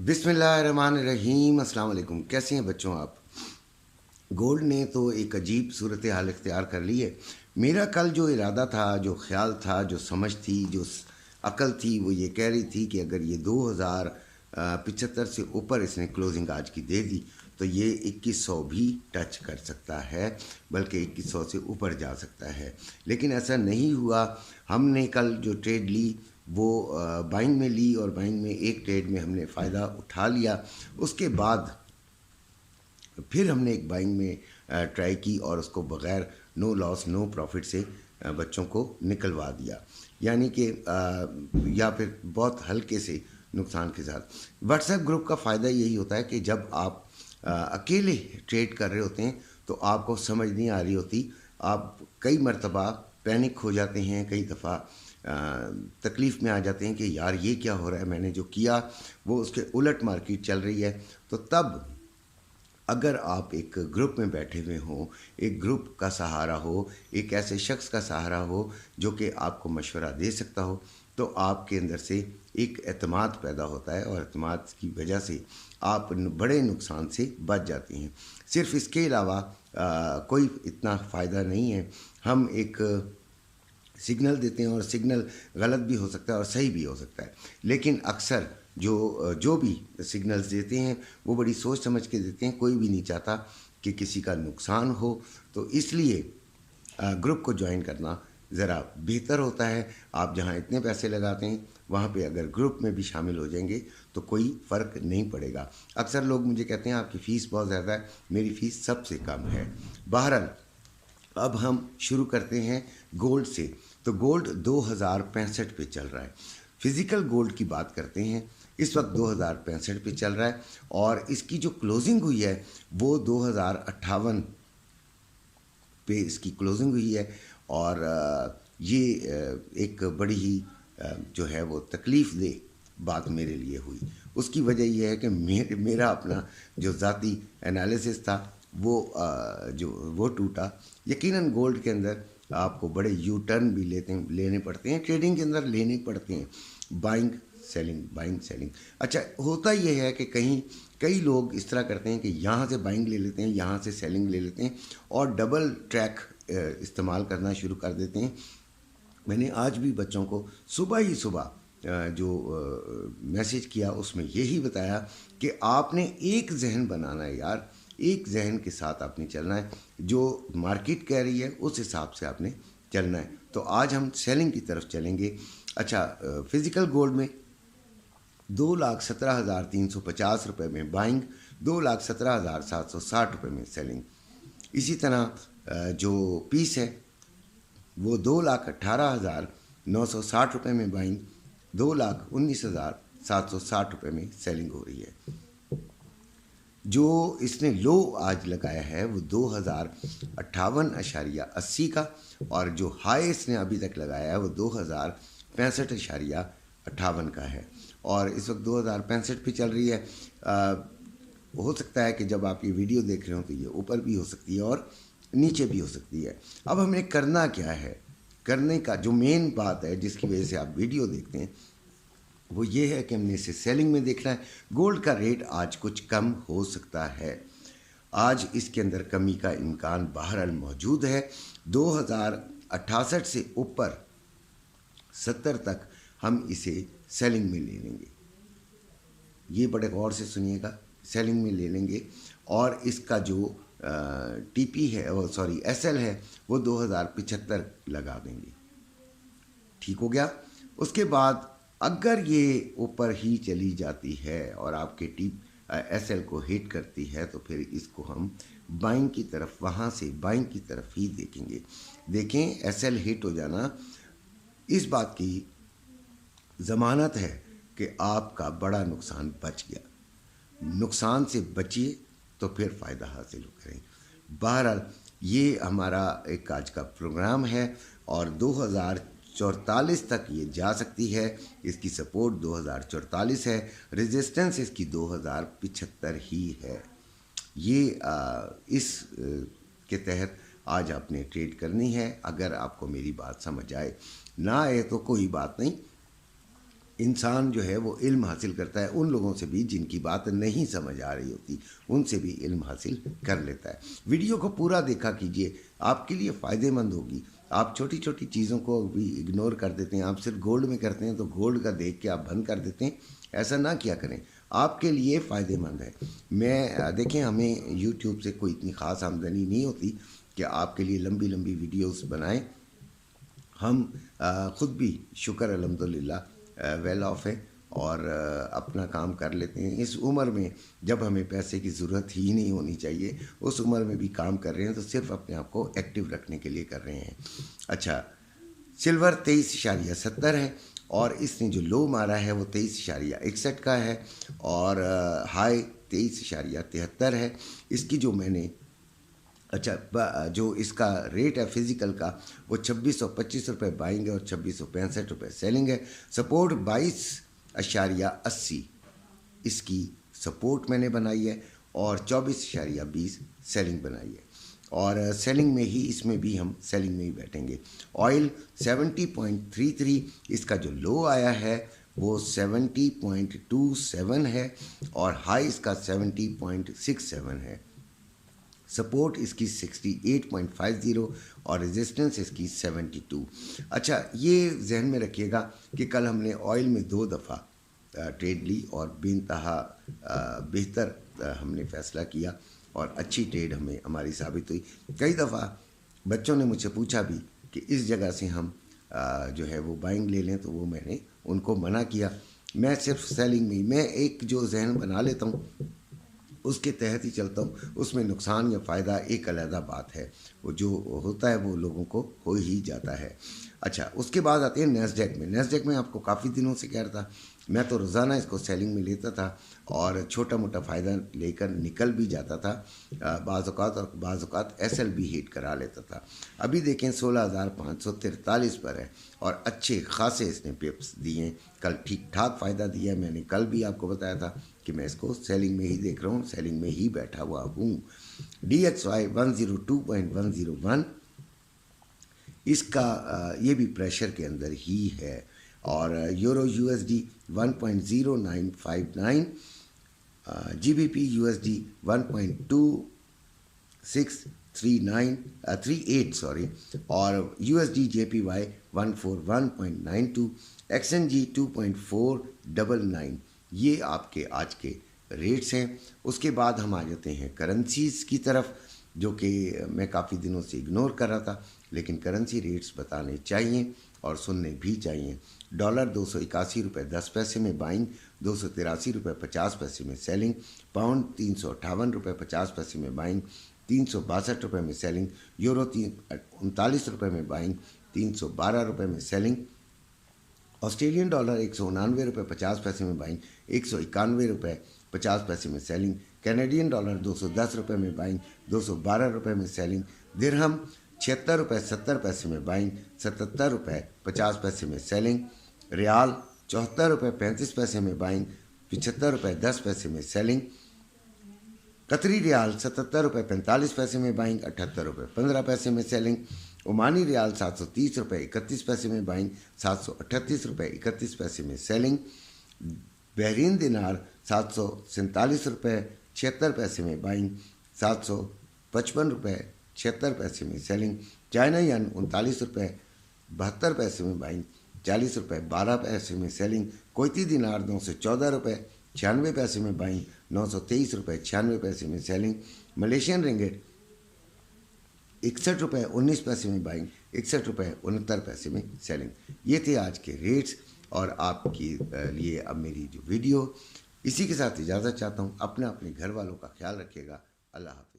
बिस्मिल्लाहिर्रहमानिर्रहीम। अस्सलाम वालेकुम। कैसे हैं बच्चों आप? गोल्ड ने तो एक अजीब सूरत हाल इख्तियार कर ली है। मेरा कल जो इरादा था, जो ख्याल था, जो समझ थी, जो अकल थी, वो ये कह रही थी कि अगर ये 2075 से ऊपर इसने क्लोजिंग आज की दे दी तो ये 2100 भी टच कर सकता है, बल्कि 2100 से ऊपर जा सकता है। लेकिन ऐसा नहीं हुआ। हमने कल जो ट्रेड ली वो बाइंग में ली और बाइंग में एक ट्रेड में हमने फ़ायदा उठा लिया। उसके बाद फिर हमने एक बाइंग में ट्राई की और उसको बग़ैर नो लॉस नो प्रॉफिट से बच्चों को निकलवा दिया, यानी कि या फिर बहुत हल्के से नुकसान के साथ। व्हाट्सएप ग्रुप का फ़ायदा यही होता है कि जब आप अकेले ट्रेड कर रहे होते हैं तो आपको समझ नहीं आ रही होती, आप कई मरतबा पैनिक हो जाते हैं, कई दफ़ा तकलीफ़ में आ जाते हैं कि यार ये क्या हो रहा है, मैंने जो किया वो उसके उलट मार्केट चल रही है। तो तब अगर आप एक ग्रुप में बैठे हुए हों, एक ग्रुप का सहारा हो, एक ऐसे शख्स का सहारा हो जो कि आपको मशवरा दे सकता हो, तो आपके अंदर से एक एतमाद पैदा होता है और एतमाद की वजह से आप बड़े नुकसान से बच जाते हैं। सिर्फ इसके अलावा कोई इतना फ़ायदा नहीं है। हम एक सिग्नल देते हैं और सिग्नल गलत भी हो सकता है और सही भी हो सकता है, लेकिन अक्सर जो भी सिग्नल्स देते हैं वो बड़ी सोच समझ के देते हैं। कोई भी नहीं चाहता कि किसी का नुकसान हो, तो इसलिए ग्रुप को ज्वाइन करना ज़रा बेहतर होता है। आप जहां इतने पैसे लगाते हैं वहां पे अगर ग्रुप में भी शामिल हो जाएंगे तो कोई फ़र्क नहीं पड़ेगा। अक्सर लोग मुझे कहते हैं आपकी फ़ीस बहुत ज़्यादा है, मेरी फ़ीस सबसे कम है। बहरहाल अब हम शुरू करते हैं गोल्ड से। तो गोल्ड 2065 पे चल रहा है। फिज़िकल गोल्ड की बात करते हैं, इस वक्त 2065 पे चल रहा है और इसकी जो क्लोजिंग हुई है वो 2058 पे इसकी क्लोजिंग हुई है। और ये एक बड़ी ही जो है वो तकलीफ़ दे बात मेरे लिए हुई। उसकी वजह यह है कि मेरा अपना जो ज़ाती एनालिसिस था वो टूटा। यकीनन गोल्ड के अंदर आपको बड़े यू टर्न भी लेने पड़ते हैं, ट्रेडिंग के अंदर लेने पड़ते हैं, बाइंग सेलिंग। अच्छा, होता यह है कि कई लोग इस तरह करते हैं कि यहाँ से बाइंग ले लेते हैं, यहाँ से सेलिंग ले लेते हैं और डबल ट्रैक इस्तेमाल करना शुरू कर देते हैं। मैंने आज भी बच्चों को सुबह जो मैसेज किया उसमें यही बताया कि आपने एक जहन बनाना है यार, एक जहन के साथ आपने चलना है, जो मार्केट कह रही है उस हिसाब से आपने चलना है। तो आज हम सेलिंग की तरफ चलेंगे। अच्छा, फिज़िकल गोल्ड में 2,17,350 रुपये में बाइंग, 2,17,760 रुपये में सेलिंग। इसी तरह जो पीस है वो 2,18,960 रुपये में बाइंग, 2,19,760 रुपये में सेलिंग हो रही है। जो इसने लो आज लगाया है वो 2058.80 का, और जो हाई इसने अभी तक लगाया है वो 2065.58 का है और इस वक्त 2065 पे चल रही है। हो सकता है कि जब आप ये वीडियो देख रहे हो तो ये ऊपर भी हो सकती है और नीचे भी हो सकती है। अब हमें करना क्या है? करने का जो मेन बात है जिसकी वजह से आप वीडियो देखते हैं वो ये है कि हमने इसे सेलिंग में देखना है। गोल्ड का रेट आज कुछ कम हो सकता है, आज इसके अंदर कमी का इम्कान बहरहाल मौजूद है। 2068 से ऊपर 70 तक हम इसे सेलिंग में ले लेंगे। ये बड़े गौर से सुनिएगा, सेलिंग में ले लेंगे और इसका जो टीपी है वो एसएल है वो 2075 लगा देंगे। ठीक हो गया। उसके बाद अगर ये ऊपर ही चली जाती है और आपके एसएल को हिट करती है तो फिर इसको हम बाइंग की तरफ, वहाँ से बाइंग की तरफ ही देखेंगे। देखें, एसएल हिट हो जाना इस बात की ज़मानत है कि आपका बड़ा नुकसान बच गया। नुकसान से बचिए तो फिर फ़ायदा हासिल करें। बहरहाल ये हमारा एक आज का प्रोग्राम है और 2044 तक ये जा सकती है। इसकी सपोर्ट 2044 है, रेजिस्टेंस इसकी 2075 ही है। ये इस के तहत आज आपने ट्रेड करनी है। अगर आपको मेरी बात समझ आए, ना आए तो कोई बात नहीं, انسان جو ہے وہ علم حاصل کرتا ہے ان لوگوں سے بھی جن کی بات نہیں سمجھ آ رہی ہوتی، ان سے بھی علم حاصل کر لیتا ہے۔ ویڈیو کو پورا دیکھا کیجئے، آپ کے لیے فائدہ مند ہوگی۔ آپ چھوٹی چھوٹی چیزوں کو بھی اگنور کر دیتے ہیں، آپ صرف گولڈ میں کرتے ہیں تو گولڈ کا دیکھ کے آپ بند کر دیتے ہیں، ایسا نہ کیا کریں، آپ کے لیے فائدہ مند ہے۔ دیکھیں ہمیں یوٹیوب سے کوئی اتنی خاص آمدنی نہیں ہوتی کہ آپ کے لیے لمبی لمبی ویڈیوز بنائیں، ہم خود بھی شکر الحمدللہ ویل آف ہے اور اپنا کام کر لیتے ہیں۔ اس عمر میں جب ہمیں پیسے کی ضرورت ہی نہیں ہونی چاہیے، اس عمر میں بھی کام کر رہے ہیں تو صرف اپنے آپ کو ایکٹیو رکھنے کے لیے کر رہے ہیں۔ اچھا، سلور 23.70 ہے اور اس نے جو لو مارا ہے وہ 23.61 کا ہے اور ہائی 23.73 ہے۔ اس کی جو میں نے جو اس کا ریٹ ہے فزیکل کا وہ 2625 روپے بائنگ ہے اور 2665 روپے سیلنگ ہے۔ سپورٹ 22.80 اس کی سپورٹ میں نے بنائی ہے اور 24.20 سیلنگ بنائی ہے اور سیلنگ میں ہی اس میں بھی ہم سیلنگ میں ہی بیٹھیں گے۔ آئل 70.33 اس کا جو لو آیا ہے وہ 70.27 ہے اور ہائی اس کا 70.67 ہے۔ سپورٹ اس کی 68.50 اور ریزسٹنس اس کی 72۔ اچھا، یہ ذہن میں رکھیے گا کہ کل ہم نے آئل میں 2 دفعہ ٹریڈ لی اور بے انتہا بہتر ہم نے فیصلہ کیا اور اچھی ٹریڈ ہماری ثابت ہوئی۔ کئی دفعہ بچوں نے مجھ سے پوچھا بھی کہ اس جگہ سے ہم جو ہے وہ بائنگ لے لیں، تو وہ میں نے ان کو منع کیا۔ میں صرف سیلنگ میں ایک جو ذہن بنا لیتا ہوں اس کے تحت ہی چلتا ہوں، اس میں نقصان یا فائدہ ایک علیحدہ بات ہے، وہ جو ہوتا ہے وہ لوگوں کو ہو ہی جاتا ہے۔ اچھا، اس کے بعد آتے ہیں نیسڈیک میں آپ کو کافی دنوں سے کہہ رہا تھا، میں تو روزانہ اس کو سیلنگ میں لیتا تھا اور چھوٹا موٹا فائدہ لے کر نکل بھی جاتا تھا بعض اوقات ایس ایل بھی ہٹ کرا لیتا تھا۔ ابھی دیکھیں 16,543 پر ہے اور اچھے خاصے اس نے پپس دیے ہیں، کل ٹھیک ٹھاک فائدہ دیا ہے۔ میں نے کل بھی آپ کو بتایا تھا کہ میں اس کو سیلنگ میں ہی دیکھ رہا ہوں، سیلنگ میں ہی بیٹھا ہوا ہوں۔ DXY 102.101 اس کا یہ بھی پریشر کے اندر ہی ہے اور یورو USD 1.0959، GBP USD 1.2638 اور USD JPY 141.92، XNG 2.499۔ یہ آپ کے آج کے ریٹس ہیں۔ اس کے بعد ہم آ جاتے ہیں کرنسیز کی طرف، جو کہ میں کافی دنوں سے اگنور کر رہا تھا، لیکن کرنسی ریٹس بتانے چاہیے اور سننے بھی چاہیے۔ ڈالر 281 روپے 10 پیسے میں بائنگ، 283 روپے 50 پیسے میں سیلنگ۔ پاؤنڈ 358 روپے 50 پیسے میں بائنگ، 362 روپے میں سیلنگ۔ یورو 39 روپے میں بائنگ، 312 روپے میں سیلنگ۔ آسٹریلین ڈالر 189 روپے 50 پیسے میں بائنگ، 191 روپے 50 پیسے میں سیلنگ۔ کینیڈین ڈالر 210 روپے میں بائنگ، 212 روپے میں سیلنگ۔ درہم 76 روپے 70 پیسے میں بائنگ، 77 روپے 50 پیسے میں سیلنگ۔ ریال 74 روپے 35 پیسے میں بائنگ، 75 روپے 10 پیسے میں سیلنگ۔ قطری ریال 77 روپے 45 پیسے میں بائنگ، 78 روپے 15 پیسے میں سیلنگ۔ عمانی ریال 730 روپے 31 پیسے میں بائنگ، 738 روپے 31 پیسے میں سیلنگ۔ بحرین دینار 747 روپے 76 پیسے میں بائنگ، 755 روپے 76 پیسے میں سیلنگ۔ چائنا ین 39 روپے 72 پیسے میں بائنگ، 40 روپے 12 پیسے میں سیلنگ۔ کویتی دینار 914 روپے 96 پیسے میں بائنگ، 923 روپے 96 پیسے میں سیلنگ۔ ملیشین رنگٹ 61 روپے 19 پیسے میں بائنگ، 61 روپے 69 پیسے میں سیلنگ۔ یہ تھے آج کے ریٹس اور آپ کے لیے اب میری جو ویڈیو، اسی کے ساتھ اجازت چاہتا ہوں۔ اپنے گھر والوں کا خیال رکھیے گا۔ اللہ حافظ۔